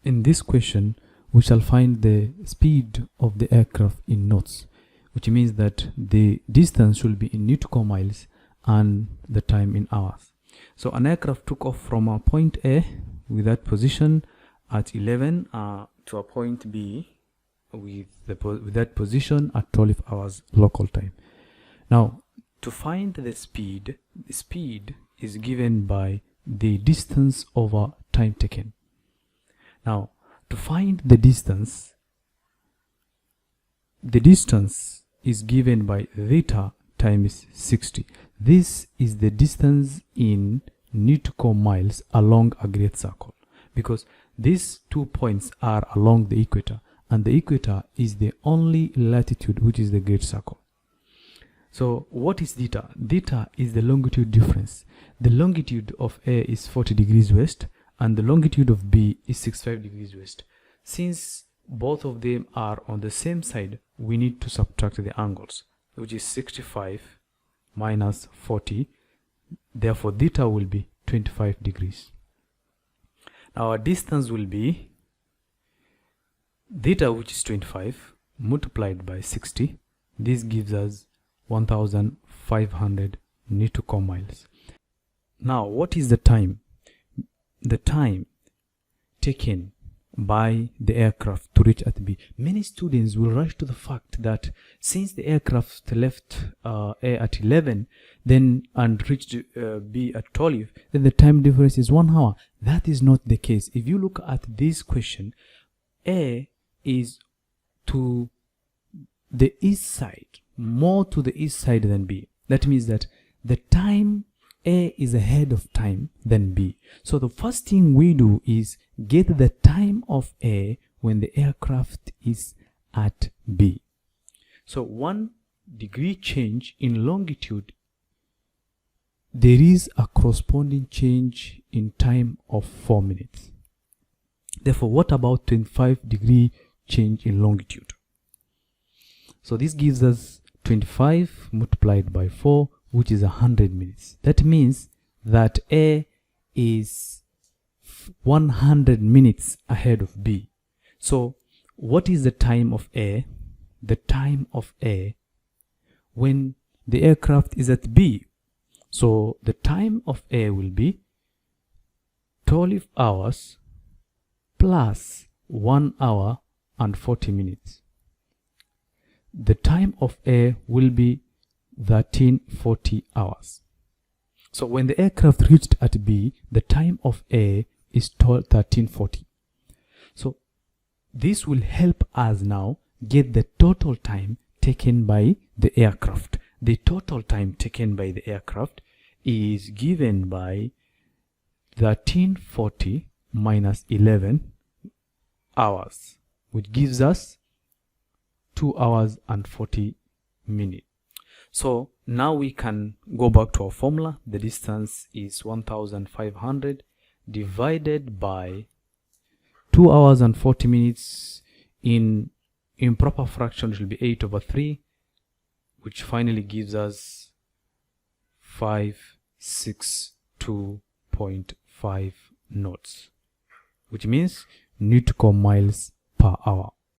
In this question, we shall find the speed of the aircraft in knots, which means that the distance should be in nautical miles and the time in hours. So an aircraft took off from a point A with that position at 11 to a point B with that position at 12 hours local time. Now, to find the speed is given by the distance over time taken. Now, to find the distance is given by theta times 60. This is the distance in nautical miles along a great circle, because these 2 points are along the equator, and the equator is the only latitude which is the great circle. So what is theta? Theta is the longitude difference. The longitude of A is 40 degrees west and the longitude of B is 65 degrees west. Since both of them are on the same side, we need to subtract the angles, which is 65 minus 40. Therefore theta will be 25 degrees. Now our distance will be theta, which is 25, multiplied by 60. This gives us 1500 nautical miles. Now what is the time? The time taken by the aircraft to reach at B. Many students will rush to the fact that since the aircraft left A at 11 and reached B at 12, then the time difference is 1 hour. That is not the case. If you look at this question, A is to the east side, more to the east side than B. That means that the time A is ahead of time than B. So the first thing we do is get the time of A when the aircraft is at B. So 1 degree change in longitude, there is a corresponding change in time of 4 minutes. Therefore, what about 25 degree change in longitude? So this gives us 25 multiplied by 4, which is 100 minutes. That means that A is 100 minutes ahead of B. So what is the time of A? The time of A when the aircraft is at B. So the time of A will be 12 hours plus 1 hour and 40 minutes. The time of A will be 1340 hours. So when the aircraft reached at B, the time of A is 1340. So this will help us now get the total time taken by the aircraft. The total time taken by the aircraft is given by 1340 minus 11 hours, which gives us 2 hours and 40 minutes. So now we can go back to our formula. The distance is 1500 divided by 2 hours and 40 minutes. In improper fraction, it will be 8/3, which finally gives us 562.5 knots, which means nautical miles per hour.